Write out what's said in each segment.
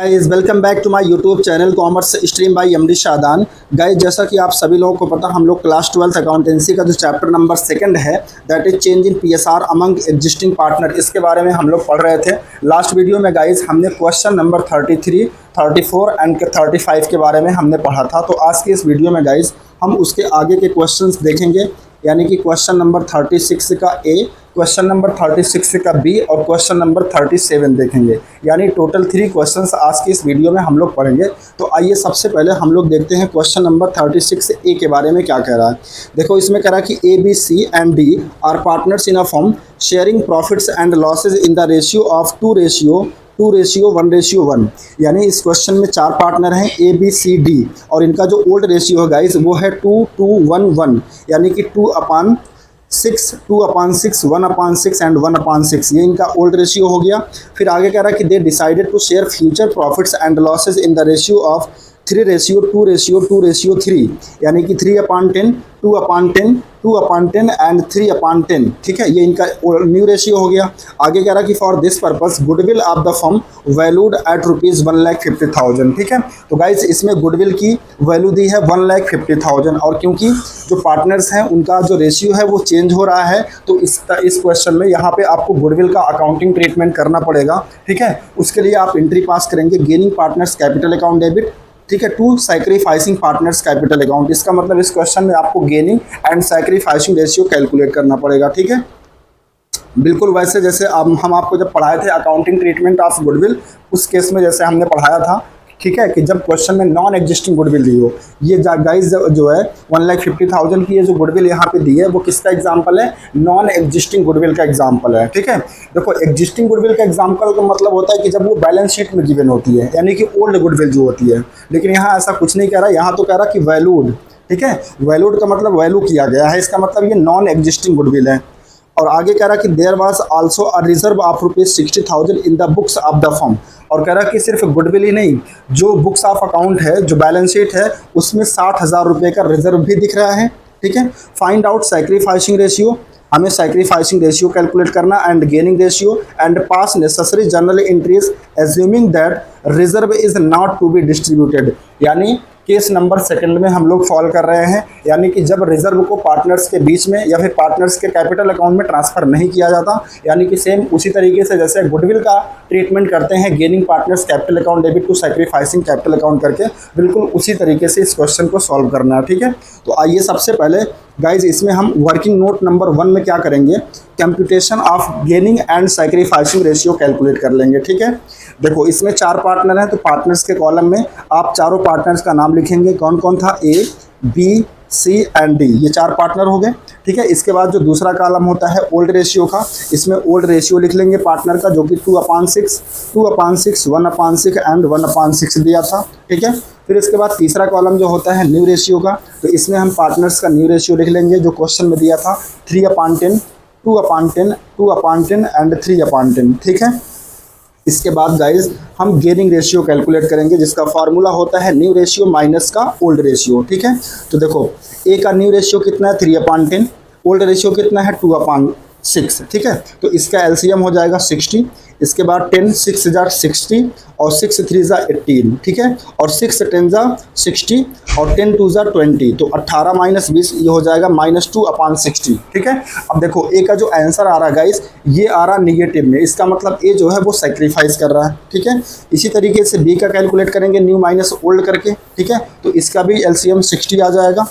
Guys welcome back to my YouTube channel commerce stream by MD Shadan. Guys जैसा कि आप सभी लोगों को पता, हम लोग क्लास 12th अकाउंटेंसी का जो चैप्टर नंबर 2 है that is change in PSR among existing partner, इसके बारे में हम लोग पढ़ रहे थे। लास्ट वीडियो में गाइस हमने क्वेश्चन नंबर 33, 34 एंड 35 के बारे में हमने पढ़ा था। तो आज की इस वीडियो में गाइस हम उसके आगे के क्वेश्चंस देखेंगे, यानी कि क्वेश्चन नंबर 36 का ए, क्वेश्चन नंबर 36 का बी और क्वेश्चन नंबर 37 देखेंगे। यानी टोटल 3 क्वेश्चंस आज की इस वीडियो में हम लोग पढ़ेंगे। तो आइए सबसे पहले हम लोग देखते हैं क्वेश्चन नंबर 36 ए के बारे में क्या कह रहा है। देखो इसमें कह रहा है कि A B C and D are partners in a firm sharing profits and losses in the ratio of 2:1:1। यानी इस क्वेश्चन में 4 पार्टनर हैं ए बी सी डी, और इनका जो ओल्ड रेशियो है गाइस वो है 2:1:1, यानी कि 2/6, 2/6, 1/6 एंड 1/6, ये इनका ओल्ड रेशियो हो गया। फिर आगे कह रहा है कि they decided to share future profits and losses in the ratio of 3:2:3, यानी कि 3/10, 2/10, 2/10 एंड 3/10। ठीक है, ये इनका न्यू रेशियो हो गया। आगे कह रहा कि for this purpose goodwill of the firm valued at ₹1,50,000। ठीक है, तो गाइज इसमें गुडविल की वैल्यू दी है 1,50,000, और क्योंकि जो पार्टनर्स हैं उनका जो रेशियो है वो चेंज हो रहा है, तो इस क्वेश्चन में यहाँ पे आपको गुडविल का अकाउंटिंग ट्रीटमेंट करना पड़ेगा। ठीक है, उसके लिए आप एंट्री पास करेंगे gaining partners capital account debit, ठीक है, to sacrificing partners capital account. इसका मतलब इस क्वेश्चन में आपको gaining and sacrificing ratio calculate करना पड़ेगा। ठीक है, बिल्कुल वैसे जैसे हम आपको जब पढ़ाए थे अकाउंटिंग ट्रीटमेंट ऑफ गुडविल, उस केस में जैसे हमने पढ़ाया था। ठीक है, कि जब क्वेश्चन में नॉन एग्जिस्टिंग गुडविल दी हो, ये गाइस जो है 1,50,000 की ये जो गुडविल यहाँ पे दी है वो किसका एग्जांपल है? नॉन एग्जिस्टिंग गुडविल का एग्जांपल है। ठीक है, देखो एग्जिस्टिंग गुडविल का एग्जांपल का मतलब होता है कि जब वो बैलेंस शीट में गिवन होती है, यानी कि ओल्ड गुडविल जो होती है। लेकिन यहाँ ऐसा कुछ नहीं कह रहा, यहाँ तो कह रहा कि वैल्यूड। ठीक है, वैल्यूड का मतलब वैल्यू किया गया है, इसका मतलब ये नॉन एग्जिस्टिंग गुडविल है। और आगे कह रहा कि there was also a reserve of ₹60,000 in the books of the firm, और कह रहा कि सिर्फ गुडविल ही नहीं, जो बुक्स ऑफ अकाउंट है, जो बैलेंस शीट है, उसमें ₹60,000 का रिजर्व भी दिख रहा है। ठीक है, फाइंड आउट सैक्रिफाइसिंग रेशियो, हमें सैक्रिफाइसिंग रेशियो कैलकुलेट करना and gaining ratio and pass necessary journal entries assuming that reserve is not to be distributed. यानी केस नंबर 2 में हम लोग फॉलो कर रहे हैं, यानी कि जब रिजर्व को पार्टनर्स के बीच में या फिर पार्टनर्स के कैपिटल अकाउंट में ट्रांसफर नहीं किया जाता, यानी कि सेम उसी तरीके से जैसे गुडविल का ट्रीटमेंट करते हैं gaining partners capital account debit to sacrificing capital account करके, बिल्कुल उसी तरीके से इस क्वेश्चन को सॉल्व करना है। ठीक है, तो आइए सबसे पहले गाइज इसमें हम वर्किंग नोट नंबर 1 में क्या करेंगे, computation of gaining and sacrificing ratio calculate कर लेंगे। ठीक है, देखो इसमें 4 पार्टनर हैं, तो पार्टनर्स के कॉलम में आप चारों पार्टनर्स का नाम लिखेंगे। कौन कौन था? A B C and D, ये 4 पार्टनर हो गए। ठीक है, इसके बाद जो दूसरा कॉलम होता है ओल्ड रेशियो का, इसमें ओल्ड रेशियो लिख लेंगे पार्टनर का, जो कि 2/6, 2/6, 1/6 एंड 1/6 दिया था। ठीक है, फिर इसके बाद तीसरा कॉलम जो होता है न्यू रेशियो का, तो इसमें हम पार्टनर्स का न्यू रेशियो लिख लेंगे जो क्वेश्चन में दिया था 3/10, 2/10, 2/10 एंड 3/10। ठीक है, इसके बाद गाइज हम गेनिंग रेशियो कैलकुलेट करेंगे, जिसका फार्मूला होता है न्यू रेशियो माइनस का ओल्ड रेशियो। ठीक है, तो देखो ए का न्यू रेशियो कितना है? 3/10, ओल्ड रेशियो कितना है? 2/6। ठीक है, तो इसका एलसीएम हो जाएगा 60। इसके बाद 10 6 जार 60 और 6 3 जार 18। ठीक है, और 6 10 जार 60 और 10 2 जार 20, तो 18 - 20 ये हो जाएगा -2/60। ठीक है, अब देखो ए का जो आंसर आ रहा है गाइस, ये आ रहा निगेटिव में, इसका मतलब ए जो है वो सैक्रिफाइस कर रहा है। ठीक है, इसी तरीके से बी का कैलकुलेट करेंगे न्यू माइनस ओल्ड करके। ठीक है, तो इसका भी एलसीएम 60 आ जाएगा,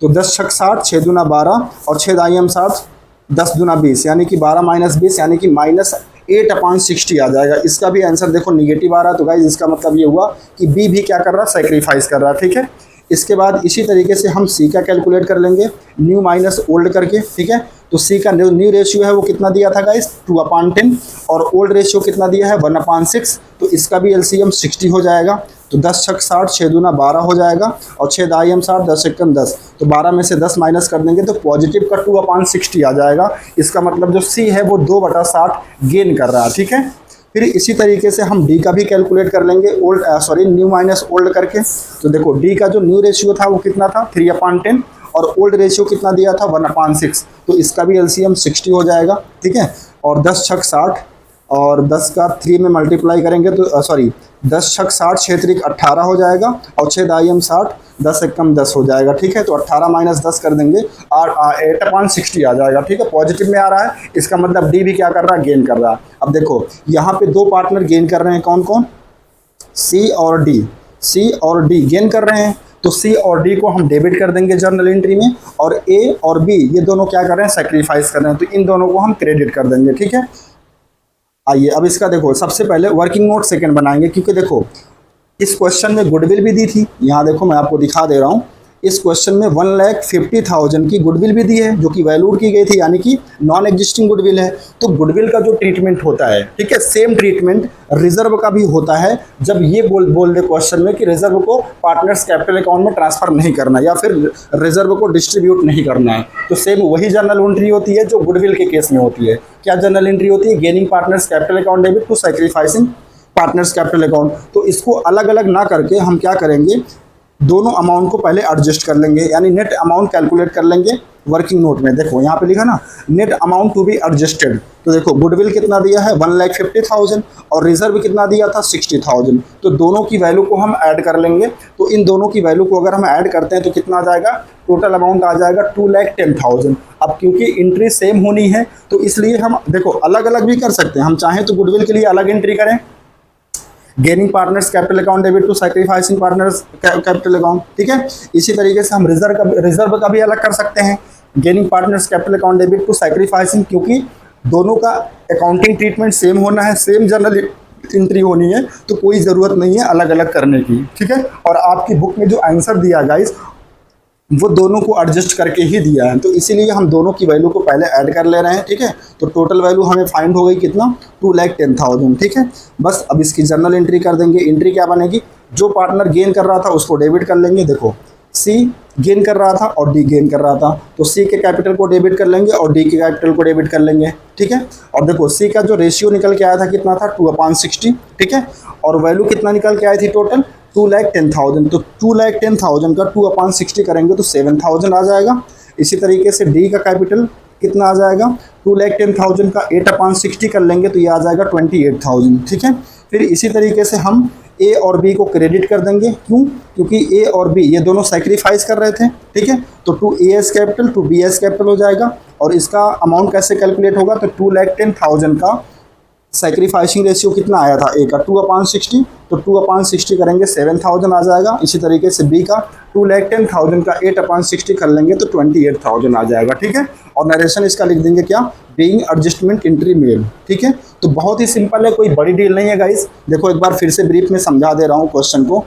तो 10 छक 60, 6 दूना 12 और 6 दाइम 60, 10 दूना 20, यानी कि 12 - 20 यानी कि -8/60 आ जाएगा। इसका भी आंसर देखो निगेटिव आ रहा है, तो गाइज इसका मतलब ये हुआ कि बी भी क्या कर रहा है? सैक्रिफाइस कर रहा है। ठीक है, इसके बाद इसी तरीके से हम सी का कैलकुलेट कर लेंगे न्यू माइनस ओल्ड करके। ठीक है, तो सी का न्यू रेशियो है वो कितना दिया था गाइस? 2/10, और ओल्ड रेशियो कितना दिया है? 1/6, तो इसका भी एलसीएम 60 हो जाएगा। तो 10 छक 60, 6 दूना 12 हो जाएगा, और 6 दाइम 60, 10 एकम 10, तो 12 में से 10 माइनस कर देंगे तो पॉजिटिव का 2/60 आ जाएगा। इसका मतलब जो सी है वो 2/60 गेन कर रहा है। ठीक है, फिर इसी तरीके से हम डी का भी कैलकुलेट कर लेंगे न्यू माइनस ओल्ड करके। तो देखो डी का जो न्यू रेशियो था वो कितना था? 3/10, और ओल्ड रेशियो कितना दिया था? 1/6, तो इसका भी एलसीएम 60 हो जाएगा। ठीक है, और 10 छक 60, और 10 का 3 में मल्टीप्लाई करेंगे तो सॉरी 10 छक 60, 6 त्रिक 18 हो जाएगा और 6 दाइम 60, 10 एकम 10 हो जाएगा। ठीक है, तो 18 माइनस 10 कर देंगे और 8/60 आ जाएगा। ठीक है, पॉजिटिव में आ रहा है, इसका मतलब डी भी क्या कर रहा है, गेन कर रहा है। अब देखो यहाँ पे दो पार्टनर गेन कर रहे हैं, कौन कौन, सी और डी। सी और डी गेन कर रहे हैं, तो सी और डी को हम डेबिट कर देंगे जर्नल एंट्री में, और ए और बी ये दोनों क्या कर रहे हैं, सेक्रीफाइस कर रहे हैं, तो इन दोनों को हम क्रेडिट कर देंगे। ठीक है, आइए अब इसका देखो, सबसे पहले वर्किंग नोट सेकंड बनाएंगे, क्योंकि देखो इस क्वेश्चन में गुडविल भी दी थी। यहाँ देखो मैं आपको दिखा दे रहा हूँ, इस क्वेश्चन में 1,50,000 की गुडविल भी दी है जो कि वैल्यूड की गई थी, यानी कि नॉन एग्जिस्टिंग गुडविल है। तो गुडविल का जो ट्रीटमेंट होता है, ठीक है, सेम ट्रीटमेंट रिजर्व का भी होता है। जब ये बोल दे क्वेश्चन में कि रिजर्व को पार्टनर्स कैपिटल अकाउंट में ट्रांसफर नहीं करना या फिर रिजर्व को डिस्ट्रीब्यूट नहीं करना है, तो सेम वही जर्नल एंट्री होती है जो गुडविल के केस में होती है। क्या जर्नल एंट्री होती है, gaining partners capital account debit to sacrificing partners capital account. तो इसको अलग अलग ना करके हम क्या करेंगे, दोनों अमाउंट को पहले एडजस्ट कर लेंगे, यानी नेट अमाउंट कैलकुलेट कर लेंगे वर्किंग नोट में। देखो यहाँ पे लिखा ना, net amount to be adjusted. तो देखो गुडविल कितना दिया है 1,50,000 और रिजर्व कितना दिया था 60,000, तो दोनों की वैल्यू को हम ऐड कर लेंगे। तो इन दोनों की वैल्यू को अगर हम ऐड करते हैं तो कितना आ जाएगा, टोटल अमाउंट आ जाएगा 2,10,000। अब क्योंकि एंट्री सेम होनी है तो इसलिए हम देखो अलग अलग भी कर सकते हैं, हम चाहें तो गुडविल के लिए अलग एंट्री करें, gaining partners capital account debit to sacrificing partners capital account. ठीक है, इसी तरीके से हम रिजर्व का भी अलग कर सकते हैं, gaining partners capital account debit to sacrificing, क्योंकि दोनों का अकाउंटिंग ट्रीटमेंट सेम होना है, सेम जर्नल एंट्री होनी है, तो कोई ज़रूरत नहीं है अलग अलग करने की। ठीक है, और आपकी बुक में जो आंसर दिया गाइस वो दोनों को एडजस्ट करके ही दिया है, तो इसीलिए हम दोनों की वैल्यू को पहले ऐड कर ले रहे हैं। ठीक है, तो टोटल वैल्यू हमें फाइंड हो गई कितना, 2,10,000। ठीक है, बस अब इसकी जर्नल एंट्री कर देंगे। एंट्री क्या बनेगी, जो पार्टनर गेन कर रहा था उसको डेबिट कर लेंगे। देखो सी गेन कर रहा था और डी गेन कर रहा था, तो सी के कैपिटल को डेबिट कर लेंगे और डी के कैपिटल को डेबिट कर लेंगे। ठीक है, और देखो सी का जो रेशियो निकल के आया था कितना था, 2/60। ठीक है, और वैल्यू कितना निकल के आई थी टोटल, 2,10,000। तो 2,10,000 का 2/60 करेंगे तो 7,000 आ जाएगा। इसी तरीके से डी का कैपिटल कितना आ जाएगा, 2,10,000 का 8/60 कर लेंगे तो ये आ जाएगा 28,000। ठीक है, फिर इसी तरीके से हम ए और बी को क्रेडिट कर देंगे। क्यों, क्योंकि ए और बी ये दोनों सैक्रिफाइस कर रहे थे। ठीक है, तो to A's capital to B's capital हो जाएगा, और इसका अमाउंट कैसे कैलकुलेट होगा, तो 2,10,000 का सैक्रिफाइसिंग रेशियो कितना आया था, ए का 2/60, तो 2/60 करेंगे 7,000 आ जाएगा। इसी तरीके से बी का 2,10,000 का 8/60 कर लेंगे तो 28,000 आ जाएगा। ठीक है, और नरेशन इसका लिख देंगे क्या, बीइंग एडजस्टमेंट एंट्री मेड। ठीक है, तो बहुत ही सिंपल है, कोई बड़ी डील नहीं है गाइस। देखो एक बार फिर से ब्रीफ में समझा दे रहा हूँ क्वेश्चन को।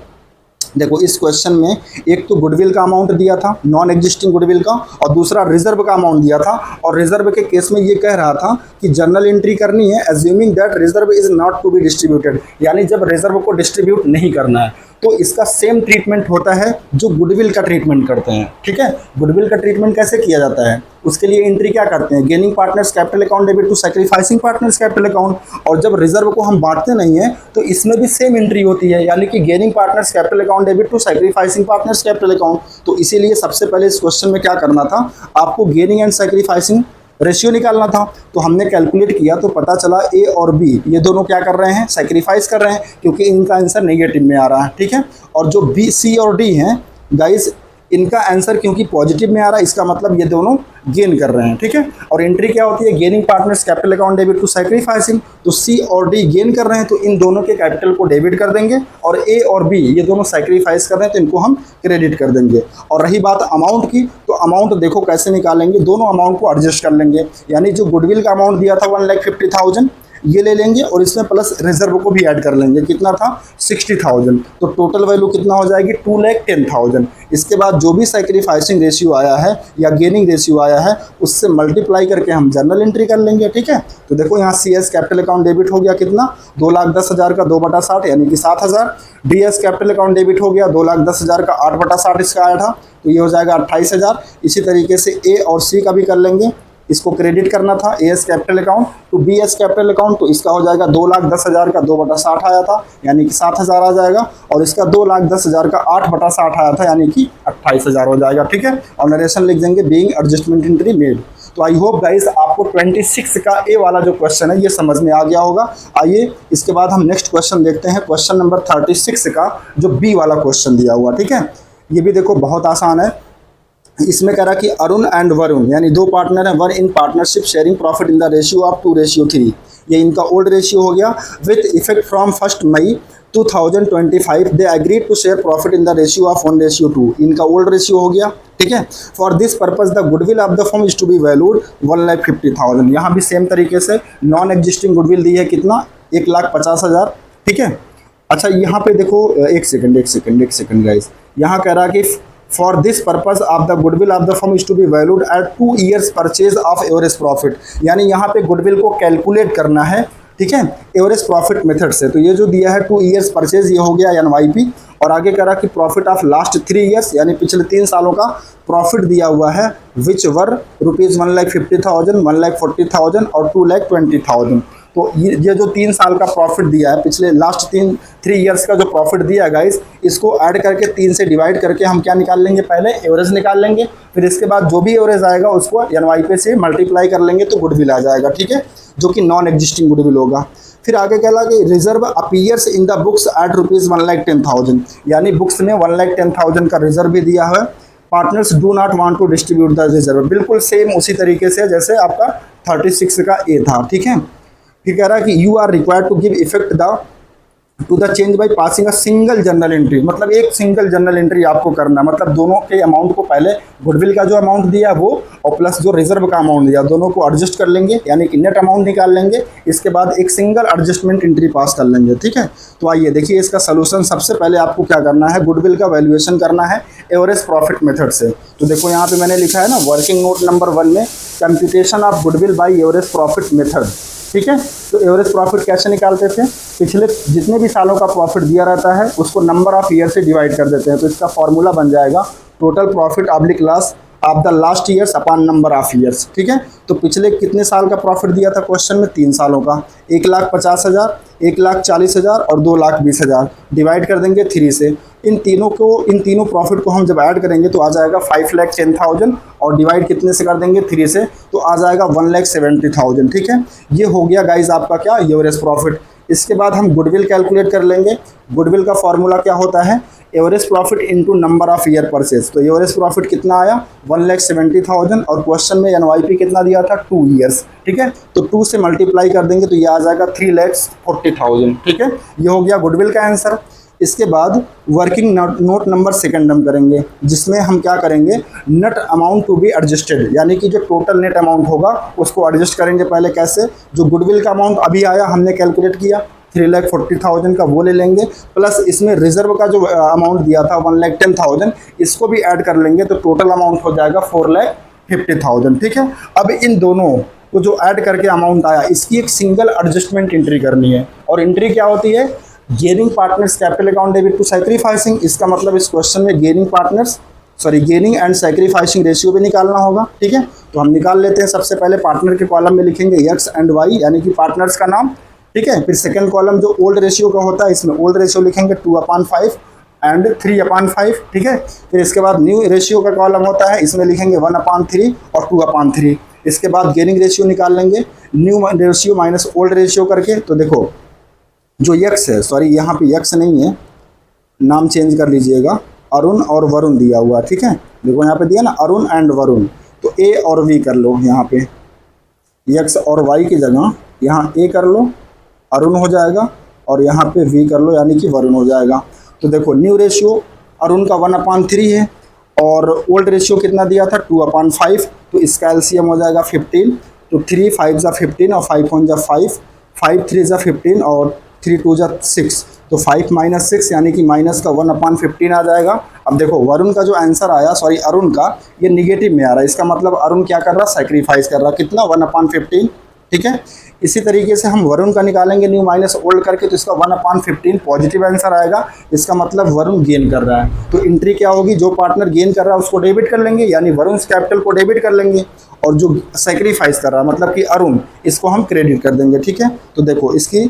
देखो इस क्वेश्चन में एक तो गुडविल का अमाउंट दिया था, नॉन एग्जिस्टिंग गुडविल का, और दूसरा रिजर्व का अमाउंट दिया था। और रिजर्व के केस में ये कह रहा था कि जर्नल एंट्री करनी है assuming that reserve is not to be distributed, यानी जब रिजर्व को डिस्ट्रीब्यूट नहीं करना है। तो इसका सेम ट्रीटमेंट होता है जो गुडविल का ट्रीटमेंट करते हैं। ठीक है, गुडविल का ट्रीटमेंट कैसे किया जाता है, उसके लिए एंट्री क्या करते हैं, gaining partners capital account debit to sacrificing partners capital account. और जब रिजर्व को हम बांटते नहीं है तो इसमें भी सेम एंट्री होती है, यानी कि gaining partners capital account debit to sacrificing partners capital account. तो इसीलिए सबसे पहले इस क्वेश्चन में क्या करना था, आपको गेनिंग एंड सैक्रिफाइसिंग रेशियो निकालना था। तो हमने कैलकुलेट किया तो पता चला ए और बी ये दोनों क्या कर रहे हैं, सैक्रिफाइस कर रहे हैं, क्योंकि इनका आंसर नेगेटिव में आ रहा है। ठीक है, और जो बी सी और डी हैं गाइस, इनका आंसर क्योंकि पॉजिटिव में आ रहा है, इसका मतलब ये दोनों गेन कर रहे हैं। ठीक है, और एंट्री क्या होती है, gaining partners capital account debit to sacrificing. तो सी और डी गेन कर रहे हैं तो इन दोनों के कैपिटल को डेबिट कर देंगे, और ए और बी ये दोनों सैक्रिफाइस कर रहे हैं तो इनको हम क्रेडिट कर देंगे। और रही बात अमाउंट की, तो अमाउंट देखो कैसे निकालेंगे, दोनों अमाउंट को एडजस्ट कर लेंगे, यानी जो गुडविल का अमाउंट दिया था 1,50,000 ये ले लेंगे और इसमें प्लस रिजर्व को भी ऐड कर लेंगे, कितना था 60,000। तो टोटल वैल्यू कितना हो जाएगी 2,10,000। इसके बाद जो भी सैक्रिफाइसिंग रेशियो आया है या गेनिंग रेशियो आया है उससे मल्टीप्लाई करके हम जर्नल एंट्री कर लेंगे। ठीक है, तो देखो यहाँ C's capital account debit हो गया कितना, 2,10,000 का 2/60 यानी कि 7,000। D's capital account debit हो गया 2,10,000 का 8/60 इसका आया था, तो ये हो जाएगा 28,000। इसी तरीके से ए और सी का भी कर लेंगे, इसको क्रेडिट करना था A's capital account to B's capital account, तो इसका हो जाएगा 2,10,000 का 2/60 आया था यानी कि 7,000 आ जाएगा, और इसका 2,10,000 का 8/60 आया था यानी कि 28,000 हो जाएगा। ठीक है, और नरेशन लिख देंगे बीइंग एडजस्टमेंट एंट्री मेड। तो आई होप गाइस आपको 26 का ए वाला जो क्वेश्चन है ये समझ में आ गया होगा। आइए इसके बाद हम नेक्स्ट क्वेश्चन देखते हैं, क्वेश्चन नंबर 36 का जो बी वाला क्वेश्चन दिया हुआ, ठीक है। ये भी देखो बहुत आसान है। इसमें कह रहा कि अरुण एंड वरुण यानी दो पार्टनर हैं, were in partnership sharing profit in the ratio of 2:3। ये इनका ओल्ड रेशियो हो गया। With effect from 1 May 2025 they agreed to share profit in the ratio of 1:2। इनका ओल्ड रेशियो हो गया, ठीक है। For this purpose the goodwill of the firm is to be valued 1,50,000। यहाँ भी सेम तरीके से नॉन एग्जिस्टिंग गुडविल दी है कितना, 1,50,000, ठीक है। अच्छा यहाँ पे देखो एक सेकंड गाइस, यहाँ कह रहा कि for this purpose of the goodwill of the firm is to be valued at 2 years purchase of average profit. यानी यहाँ पे गुडविल को कैलकुलेट करना है, ठीक है, एवरेज प्रॉफिट मेथड से। तो ये जो दिया है 2 years परचेज, ये हो गया NYP। और आगे कह रहा कि प्रॉफिट ऑफ लास्ट 3 years यानी पिछले 3 सालों का प्रॉफिट दिया हुआ है, विच वर रुपीज़ 1,50,000, 1,40,000 और 2,20,000। तो ये जो 3 साल का प्रॉफिट दिया है, पिछले लास्ट 3 years का जो प्रॉफिट दिया है गाइस, इसको ऐड करके 3 से डिवाइड करके हम क्या निकाल लेंगे, पहले एवरेज निकाल लेंगे, फिर इसके बाद जो भी एवरेज आएगा उसको NYP से मल्टीप्लाई कर लेंगे तो गुडविल आ जाएगा, ठीक है, जो कि नॉन एग्जिस्टिंग गुडविल होगा। फिर आगे कह रहा कि reserve appears in the books at rupees 1,10,000, यानी बुक्स में 1,10,000 का रिजर्व भी दिया है। Partners do not want to distribute the reserve, बिल्कुल सेम उसी तरीके से जैसे आपका 36 का ए था, ठीक है। फिर कह रहा है कि you are required to give effect to the change by passing a single journal entry, मतलब एक सिंगल जर्नल एंट्री आपको करना, मतलब दोनों के अमाउंट को पहले गुडविल का जो अमाउंट दिया वो और प्लस जो रिजर्व का अमाउंट दिया, दोनों को एडजस्ट कर लेंगे, यानी कि नेट अमाउंट निकाल लेंगे। इसके बाद एक सिंगल एडजस्टमेंट एंट्री पास कर लेंगे, ठीक है। तो आइए देखिए इसका सोल्यूशन। सबसे पहले आपको क्या करना है, गुडविल का वैल्यूएशन करना है एवरेज प्रॉफिट मेथड से। तो देखो यहाँ पे मैंने लिखा है ना, वर्किंग नोट नंबर 1 में computation of goodwill by average profit method, ठीक है। तो एवरेज प्रॉफिट कैसे निकालते थे, पिछले जितने भी सालों का प्रॉफिट दिया रहता है उसको नंबर ऑफ ईयर से डिवाइड कर देते हैं। तो इसका फॉर्मूला बन जाएगा total profit oblique loss of the last years upon number of years, ठीक है। तो पिछले कितने साल का प्रॉफिट दिया था क्वेश्चन में, 3 सालों का, 1,50,000, 1,40,000 और 2,20,000, डिवाइड कर देंगे 3 से। इन तीनों प्रॉफिट को हम जब ऐड करेंगे तो आ जाएगा 5,10,000 और डिवाइड कितने से कर देंगे, 3 से, तो आ जाएगा 1,70,000, ठीक है। ये हो गया गाइज आपका क्या, एवरेज प्रॉफिट। इसके बाद हम गुडविल कैलकुलेट कर लेंगे। गुडविल का फॉर्मूला क्या होता है, average profit into number of year purchase. तो एवरेज प्रॉफिट कितना आया, 1,70,000 और क्वेश्चन में NYP कितना दिया था, 2 years, ठीक है। तो 2 से मल्टीप्लाई कर देंगे तो ये आ जाएगा 3,40,000, ठीक है। ये हो गया गुडविल का आंसर। इसके बाद वर्किंग नोट नंबर 2 हम करेंगे, जिसमें हम क्या करेंगे, net amount to be adjusted, यानी कि जो टोटल नेट अमाउंट होगा उसको एडजस्ट करेंगे। पहले कैसे, जो गुडविल का अमाउंट अभी आया हमने कैलकुलेट किया 3,40,000 का, वो ले लेंगे, प्लस इसमें रिजर्व का जो अमाउंट दिया था 1,10,000, इसको भी ऐड कर लेंगे तो टोटल अमाउंट हो जाएगा 4,50,000, ठीक है। अब इन दोनों को जो ऐड करके अमाउंट आया इसकी एक सिंगल एडजस्टमेंट एंट्री करनी है। और एंट्री क्या होती है, gaining partners capital account debit to sacrificing. इसका मतलब इस क्वेश्चन में गेनिंग एंड सैक्रिफाइसिंग रेशियो भी निकालना होगा, ठीक है। तो हम निकाल लेते हैं। सबसे पहले पार्टनर के कॉलम में लिखेंगे एक्स एंड वाई, यानी कि पार्टनर्स का नाम, ठीक है। फिर सेकंड कॉलम जो ओल्ड रेशियो का होता है, इसमें ओल्ड रेशियो लिखेंगे 2/5 एंड 3/5, ठीक है। फिर इसके बाद न्यू रेशियो का कॉलम होता है, इसमें लिखेंगे 1/3 और 2/3। इसके बाद गेनिंग रेशियो निकाल लेंगे, new ratio minus old ratio करके। तो देखो जो यक्स है, सॉरी यहाँ पे यक्स नहीं है, नाम चेंज कर लीजिएगा, अरुण और वरुण दिया हुआ, ठीक है। देखो यहाँ पे दिया ना अरुण एंड वरुण, तो ए और वी कर लो, यहाँ पे यक्स और वाई की जगह यहाँ ए कर लो, अरुण हो जाएगा, और यहाँ पे वी कर लो, यानी कि वरुण हो जाएगा। तो देखो न्यू रेशियो अरुण का 1/3 है और ओल्ड रेशियो कितना दिया था 2/5, तो इसका एलसीएम हो जाएगा 15। तो 3 5 जा 15 और 5 1 जा 5, 5 3 जा 15 और 3 2 जा 6, तो 5 - 6 यानी कि माइनस का 1/15 आ जाएगा। अब देखो वरुण का जो आंसर आया, सॉरी अरुण का, ये निगेटिव में आ रहा है। इसका मतलब अरुण क्या कर रहा, सैक्रिफाइस कर रहा, कितना 1/15, ठीक है। इसी तरीके से हम वरुण का निकालेंगे न्यू माइनस ओल्ड करके, तो इसका 1/15 पॉजिटिव आंसर आएगा। इसका मतलब वरुण गेन कर रहा है। तो एंट्री क्या होगी, जो पार्टनर गेन कर रहा है उसको डेबिट कर लेंगे, यानी वरुण कैपिटल को डेबिट कर लेंगे, और जो सैक्रिफाइस कर रहा है मतलब कि अरुण, इसको हम क्रेडिट कर देंगे, ठीक है। तो देखो इसकी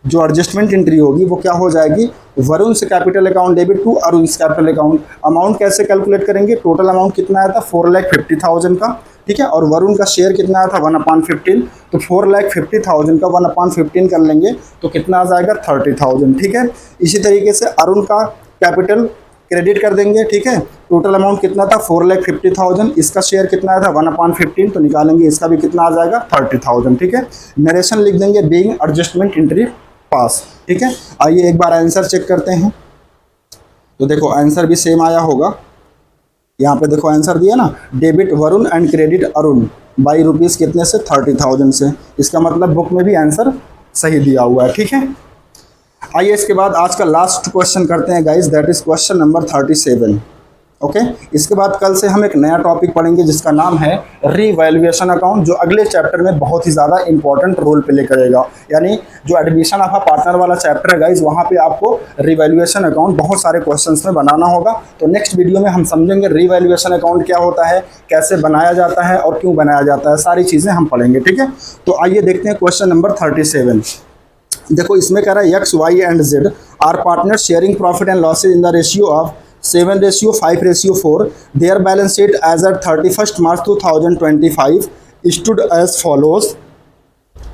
जो एडजस्टमेंट एंट्री होगी वो क्या हो जाएगी, वरुण से capital account debit to Arun capital account. Amount कैसे कैलकुलेट करेंगे, टोटल अमाउंट कितना आया था 4,50,000 का, ठीक है। और वरुण का शेयर कितना आया था 1/15, तो 4,50,000 का 1/15 कर लेंगे तो कितना आ जाएगा 30,000, ठीक है। इसी तरीके से अरुण का कैपिटल क्रेडिट कर देंगे, ठीक है। टोटल अमाउंट कितना था 4,50,000, इसका शेयर कितना आया था 1/15, तो निकालेंगे इसका भी कितना आ जाएगा 30,000, ठीक है। नरेशन लिख देंगे बीइंग एडजस्टमेंट एंट्री पास, ठीक है। आइए एक बार आंसर चेक करते हैं, तो देखो आंसर भी सेम आया होगा। यहाँ पे देखो आंसर दिया ना, debit Varun and credit Arun by rupees कितने से 30,000 से, इसका मतलब बुक में भी आंसर सही दिया हुआ है, ठीक है। आइए इसके बाद आज का लास्ट क्वेश्चन करते हैं guys, that is question number 37, okay. इसके बाद कल से हम एक नया टॉपिक पढ़ेंगे जिसका नाम है रीवैल्यूएशन अकाउंट, जो अगले चैप्टर में बहुत ही ज़्यादा इंपॉर्टेंट रोल प्ले करेगा। यानी जो एडमिशन ऑफ अ पार्टनर वाला चैप्टर है गाइस, वहाँ पे आपको रीवैल्यूएशन अकाउंट बहुत सारे क्वेश्चंस में बनाना होगा। तो नेक्स्ट वीडियो में हम समझेंगे रीवैल्यूएशन अकाउंट क्या होता है, कैसे बनाया जाता है और क्यों बनाया जाता है, सारी चीज़ें हम पढ़ेंगे, ठीक है। तो आइए देखते हैं क्वेश्चन नंबर 37। देखो इसमें कह रहा है X Y and Z are partner sharing profit and losses in the ratio of 7:5:4। Their balance sheet as at 31 March 2025 stood as follows,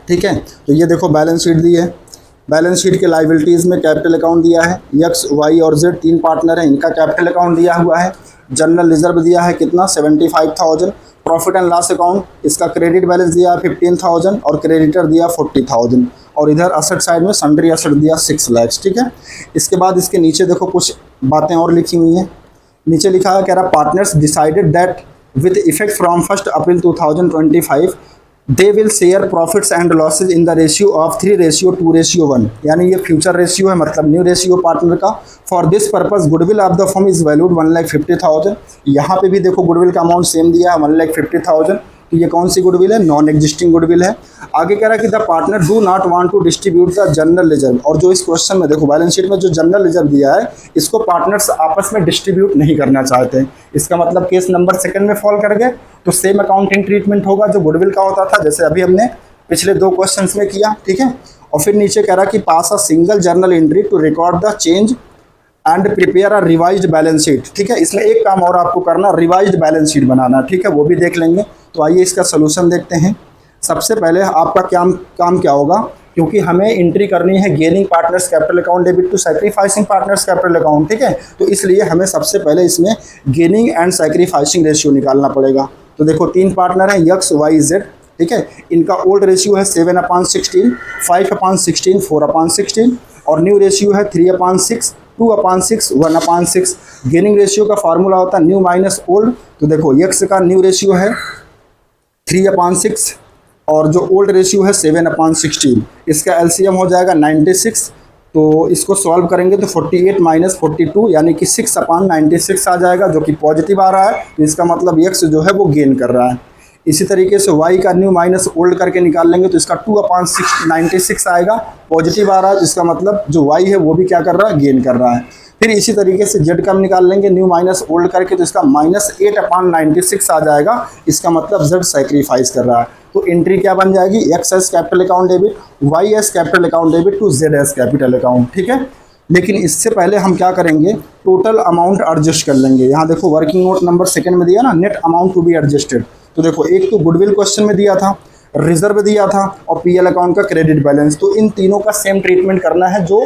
ठीक है। तो ये देखो बैलेंस शीट दी है, बैलेंस शीट के लाइबिलिटीज़ में कैपिटल अकाउंट दिया है, एक्स वाई और जेड 3 पार्टनर हैं, इनका कैपिटल अकाउंट दिया हुआ है, जनरल रिजर्व दिया है कितना 75,000, प्रॉफिट एंड लॉस अकाउंट इसका क्रेडिट बैलेंस दिया है 15,000 और क्रेडिटर दिया 40,000, और इधर असेट साइड में सन्ड्री असेट दिया 6 लाख, ठीक है। इसके बाद इसके नीचे देखो कुछ बातें और लिखी हुई हैं। नीचे लिखा है, कह रहा partners decided that with effect from 1 April 2025 they will share profits and losses in the ratio of 3:2:1। यानी ये फ्यूचर रेशियो है, मतलब न्यू रेशियो पार्टनर का। For this purpose goodwill of the firm is valued 1,50,000। यहाँ पे भी देखो goodwill का अमाउंट सेम दिया है 1,50,000। तो ये कौन सी गुडविल है, नॉन एग्जिस्टिंग गुडविल है। आगे कह रहा है कि the partner do not want to distribute the general reserve, और जो इस क्वेश्चन में देखो बैलेंस शीट में जो जनरल रिजर्व दिया है इसको पार्टनर्स आपस में डिस्ट्रीब्यूट नहीं करना चाहते। इसका मतलब केस नंबर 2 में फॉल कर गए, तो सेम अकाउंटिंग ट्रीटमेंट होगा जो गुडविल का होता था, जैसे अभी हमने पिछले 2 क्वेश्चन में किया, ठीक है। और फिर नीचे कह रहा कि pass a single journal entry to record the change and prepare a revised balance sheet, ठीक है। इसमें एक काम और आपको करना, रिवाइज्ड बैलेंस शीट बनाना, ठीक है, वो भी देख लेंगे। तो आइए इसका सोल्यूशन देखते हैं। सबसे पहले आपका काम क्या होगा, क्योंकि हमें एंट्री करनी है gaining partners capital account debit to sacrificing partners capital account, ठीक है। तो इसलिए हमें सबसे पहले इसमें गेनिंग एंड सैक्रिफाइसिंग रेशियो निकालना पड़ेगा। तो देखो 3 पार्टनर हैं एक्स वाई जेड, ठीक है। इनका ओल्ड रेशियो है 7/16, 5/16, 4/16, और न्यू रेशियो है 3/6, 2/6, 1/6। गेनिंग रेशियो का फार्मूला होता है न्यू माइनस ओल्ड। तो देखो एक्स का न्यू रेशियो है 3/6 और जो ओल्ड रेशियो है 7/16, इसका एलसीएम हो जाएगा 96। तो इसको सॉल्व करेंगे तो 48 माइनस 42 यानी कि 6/96 आ जाएगा, जो कि पॉजिटिव आ रहा है। तो इसका मतलब एक्स जो है वो गेन कर रहा है। इसी तरीके से y का न्यू माइनस ओल्ड करके निकाल लेंगे तो इसका 2/96 आएगा, पॉजिटिव आ रहा है, जिसका मतलब जो y है वो भी क्या कर रहा है, गेन कर रहा है। फिर इसी तरीके से z का निकाल लेंगे न्यू माइनस ओल्ड करके, तो इसका -8/96 आ जाएगा, इसका मतलब z सैक्रिफाइस कर रहा है। तो एंट्री क्या बन जाएगी, x s capital account debit, y s capital account debit to z s capital account, ठीक है। लेकिन इससे पहले हम क्या करेंगे, टोटल अमाउंट एडजस्ट कर लेंगे। यहाँ देखो वर्किंग नोट नंबर 2 में दिया ना, net amount to be adjusted. तो देखो एक तो गुडविल क्वेश्चन में दिया था, रिजर्व दिया था और पीएल अकाउंट का क्रेडिट बैलेंस। तो इन तीनों का सेम ट्रीटमेंट करना है जो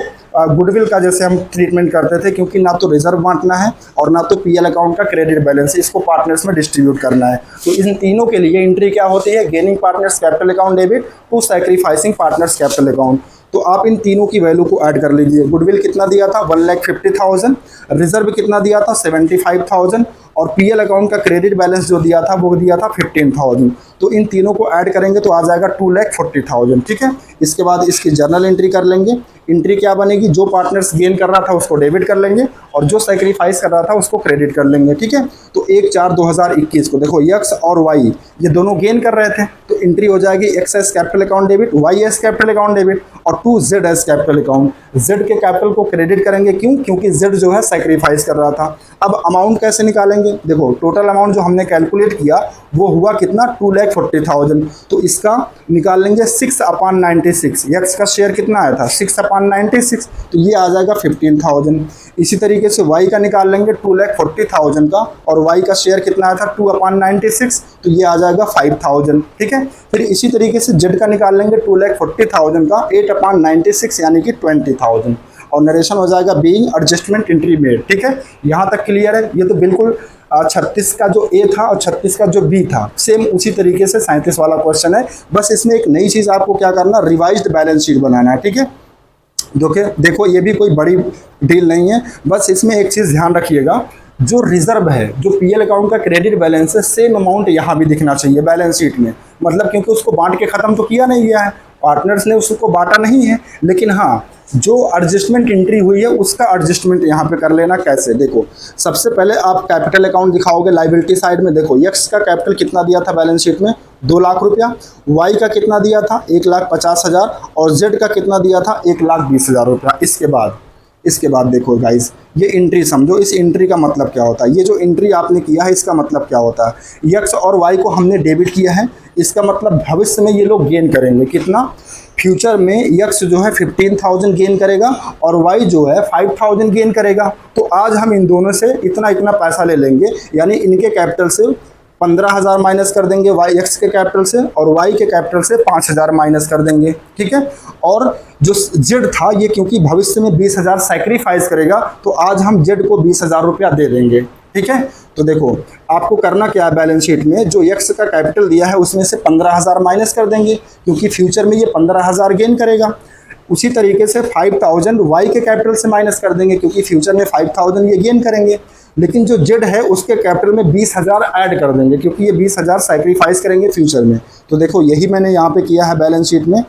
गुडविल का जैसे हम ट्रीटमेंट करते थे, क्योंकि ना तो रिजर्व बांटना है और ना तो पीएल अकाउंट का क्रेडिट बैलेंस, इसको पार्टनर्स में डिस्ट्रीब्यूट करना है। तो इन तीनों के लिए एंट्री क्या होती है, gaining partners capital account debit to sacrificing partners capital account. तो आप इन तीनों की वैल्यू को ऐड कर लीजिए। गुडविल कितना दिया था 1,50,000, रिजर्व कितना दिया था 75,000 और पीएल अकाउंट का क्रेडिट बैलेंस जो दिया था वो दिया था 15,000। तो इन तीनों को ऐड करेंगे तो आ जाएगा 2,40,000, ठीक है। इसके बाद इसकी जर्नल एंट्री कर लेंगे। एंट्री क्या बनेगी, जो पार्टनर्स गेन कर रहा था उसको डेबिट कर लेंगे और जो सैक्रिफाइस कर रहा था उसको क्रेडिट कर लेंगे, ठीक है। तो 1/4/2021 को देखो एक्स और वाई ये दोनों गेन कर रहे थे, तो एंट्री हो जाएगी X's capital account debit, Y's capital account debit और टू जेड एस कैपिटल अकाउंट। जेड के कैपिटल को क्रेडिट करेंगे, क्यों, क्योंकि जेड जो है सैक्रिफाइस कर रहा था। अब अमाउंट कैसे निकालेंगे, लेंगे। देखो टोटल अमाउंट जो हमने कैलकुलेट किया वो हुआ कितना 2,40,000, तो इसका निकाल लेंगे 6/96। यक्स का शेयर कितना आया था 6/96, तो ये आ जाएगा 15,000। इसी तरीके से वाई का निकाल लेंगे 2,40,000 का, और वाई का शेयर कितना आया था 2/96, तो ये आ जाएगा 5,000। ठीक है, फिर इसी तरीके से जेड का निकाल लेंगे 2,40,000 का 8/96 यानी कि 20,000, और नरेशन हो जाएगा बीइंग एडजस्टमेंट एंट्री मेड। ठीक है, यहाँ तक क्लियर है। ये तो बिल्कुल 36 का जो ए था और 36 का जो बी था सेम उसी तरीके से 37 वाला क्वेश्चन है। बस इसमें एक नई चीज़ आपको क्या करना, रिवाइज्ड बैलेंस शीट बनाना है। ठीक है, देखो ये भी कोई बड़ी डील नहीं है, बस इसमें एक चीज़ ध्यान रखिएगा, जो रिजर्व है, जो पीएल अकाउंट का क्रेडिट बैलेंस है, सेम अमाउंट यहाँ भी दिखना चाहिए बैलेंस शीट में। मतलब क्योंकि उसको बांट के ख़त्म तो किया नहीं गया है, पार्टनर्स ने उसको बांटा नहीं है, लेकिन हाँ जो एडजस्टमेंट एंट्री हुई है उसका एडजस्टमेंट यहाँ पे कर लेना। कैसे, देखो सबसे पहले आप कैपिटल अकाउंट दिखाओगे लाइबिलिटी साइड में। देखो यक्स का कैपिटल कितना दिया था बैलेंस शीट में 2 लाख रुपया, वाई का कितना दिया था 1,50,000, और जेड का कितना दिया था 1,20,000 रुपया। इसके बाद देखो गाइस, ये एंट्री समझो, इस एंट्री का मतलब क्या होता है, ये जो एंट्री आपने किया है इसका मतलब क्या होता है, यक्स और वाई को हमने डेबिट किया है, इसका मतलब भविष्य में ये लोग गेन करेंगे कितना, फ्यूचर में यक्स जो है 15,000 गेन करेगा और वाई जो है 5,000 गेन करेगा। तो आज हम इन दोनों से इतना इतना पैसा ले लेंगे, यानी इनके कैपिटल से 15,000 माइनस कर देंगे वाई एक्स के कैपिटल से, और वाई के कैपिटल से 5,000 माइनस कर देंगे। ठीक है, और जो जेड था ये क्योंकि भविष्य में 20,000 सैक्रिफाइस करेगा, तो आज हम जेड को 20,000 रुपया दे देंगे। ठीक है, तो देखो आपको करना क्या है, बैलेंस शीट में जो यक्स का कैपिटल दिया है उसमें से 15,000 माइनस कर देंगे, क्योंकि फ्यूचर में ये 15,000 गेन करेगा। उसी तरीके से 5,000 वाई के कैपिटल से माइनस कर देंगे, क्योंकि फ्यूचर में 5,000 ये गेन करेंगे। लेकिन जो जेड है उसके कैपिटल में 20,000 ऐड कर देंगे, क्योंकि ये 20,000 सैक्रिफाइस करेंगे फ्यूचर में। तो देखो यही मैंने यहाँ पे किया है बैलेंस शीट में।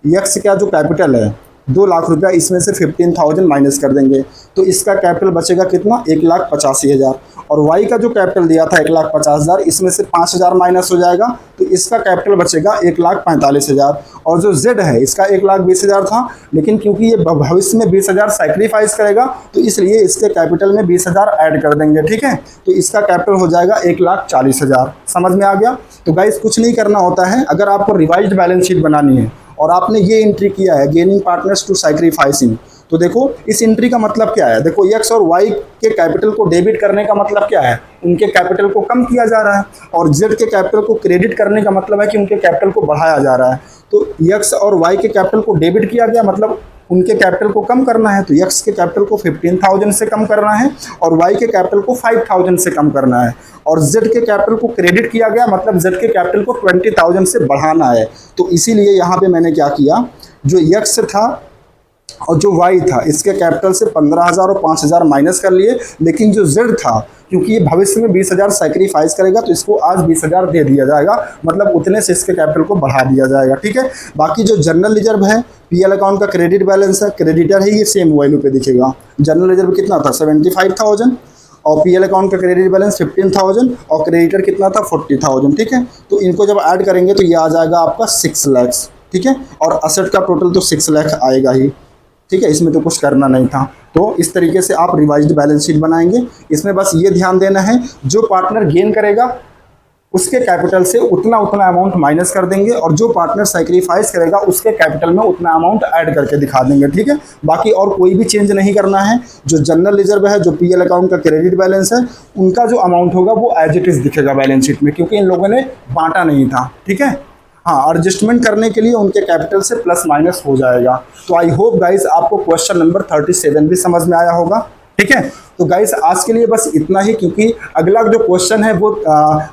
यक्स का जो कैपिटल है 2 लाख रुपया, इसमें से 15,000 माइनस कर देंगे, तो इसका कैपिटल बचेगा कितना 1,85,000, और वाई का जो कैपिटल दिया था 1,50,000, इसमें से 5,000 माइनस हो जाएगा, तो इसका कैपिटल बचेगा 1,45,000। और जो जेड है इसका 1,20,000 था, लेकिन क्योंकि ये भविष्य में 20,000 सैक्रिफाइस करेगा, तो इसलिए इसके कैपिटल में 20,000 ऐड कर देंगे। ठीक है, तो इसका कैपिटल हो जाएगा 1,40,000। समझ में आ गया। तो गाइस कुछ नहीं करना होता है, अगर आपको रिवाइज्ड बैलेंस शीट बनानी है और आपने ये एंट्री किया है गेनिंग पार्टनर्स टू सैक्रिफाइसिंग, तो देखो इस एंट्री का मतलब क्या है, देखो यक्स और वाई के कैपिटल को डेबिट करने का मतलब क्या है, उनके कैपिटल को कम किया जा रहा है, और जेड के कैपिटल को क्रेडिट करने का मतलब है कि उनके कैपिटल को बढ़ाया जा रहा है। तो यक्स और वाई के कैपिटल को डेबिट किया गया, मतलब उनके कैपिटल को कम करना है, तो यक्स के कैपिटल को 15,000 से कम करना है और वाई के कैपिटल को 5,000 से कम करना है, और जेड के कैपिटल को क्रेडिट किया गया, मतलब जेड के कैपिटल को 20,000 से बढ़ाना है। तो इसीलिए यहाँ पे मैंने क्या किया, जो यक्स था और जो वाई था इसके कैपिटल से 15,000 और 5,000 माइनस कर लिए, लेकिन जो जेड था क्योंकि ये भविष्य में 20,000 सैक्रिफाइस करेगा, तो इसको आज 20,000 दे दिया जाएगा, मतलब उतने से इसके कैपिटल को बढ़ा दिया जाएगा। ठीक है, बाकी जो जनरल रिजर्व है, पीएल अकाउंट का क्रेडिट बैलेंस है, क्रेडिटर है, ये सेम वैल्यू पे दिखेगा। जनरल रिजर्व कितना था 75,000, और पीएल अकाउंट का क्रेडिट बैलेंस 15,000, और क्रेडिटर कितना था 40,000। ठीक है, तो इनको जब ऐड करेंगे तो ये आ जाएगा आपका 6 लाख। ठीक है, और असेट का टोटल तो 6 लाख आएगा ही। ठीक है, इसमें तो कुछ करना नहीं था। तो इस तरीके से आप रिवाइज्ड बैलेंस शीट बनाएंगे। इसमें बस ये ध्यान देना है, जो पार्टनर गेन करेगा उसके कैपिटल से उतना अमाउंट माइनस कर देंगे, और जो पार्टनर सैक्रिफाइस करेगा उसके कैपिटल में उतना अमाउंट ऐड करके दिखा देंगे। ठीक है, बाकी और कोई भी चेंज नहीं करना है। जो जनरल रिजर्व है, जो पीएल अकाउंट का क्रेडिट बैलेंस है, उनका जो अमाउंट होगा वो एज इट इज दिखेगा बैलेंस शीट में, क्योंकि इन लोगों ने बांटा नहीं था। ठीक है, हाँ, एडजस्टमेंट करने के लिए उनके कैपिटल से प्लस माइनस हो जाएगा। तो आई होप गाइस आपको क्वेश्चन नंबर 37 भी समझ में आया होगा। ठीक है, तो गाइस आज के लिए बस इतना ही, क्योंकि अगला जो क्वेश्चन है वो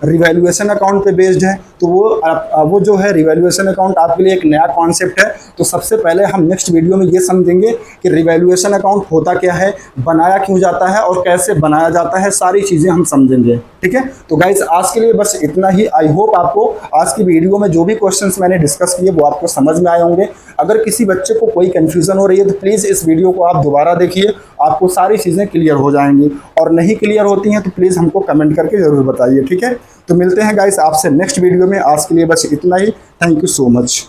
रिवैल्यूएशन अकाउंट पे बेस्ड है, तो वो जो है रिवैल्यूएशन अकाउंट आपके लिए एक नया कॉन्सेप्ट है। तो सबसे पहले हम नेक्स्ट वीडियो में ये समझेंगे कि रिवैल्यूएशन अकाउंट होता क्या है, बनाया क्यों जाता है और कैसे बनाया जाता है, सारी चीज़ें हम समझेंगे। ठीक है, तो गाइस आज के लिए बस इतना ही। आई होप आपको आज की वीडियो में जो भी क्वेश्चंस मैंने डिस्कस किए वो आपको समझ में आए होंगे। अगर किसी बच्चे को कोई कन्फ्यूज़न हो रही है तो प्लीज़ इस वीडियो को आप दोबारा देखिए, आपको सारी चीज़ें क्लियर हो जाएंगी, और नहीं क्लियर होती हैं तो प्लीज़ हमको कमेंट करके ज़रूर बताइए। ठीक है, तो मिलते हैं गाइस आपसे नेक्स्ट वीडियो में। आज के लिए बस इतना ही। Thank you so much.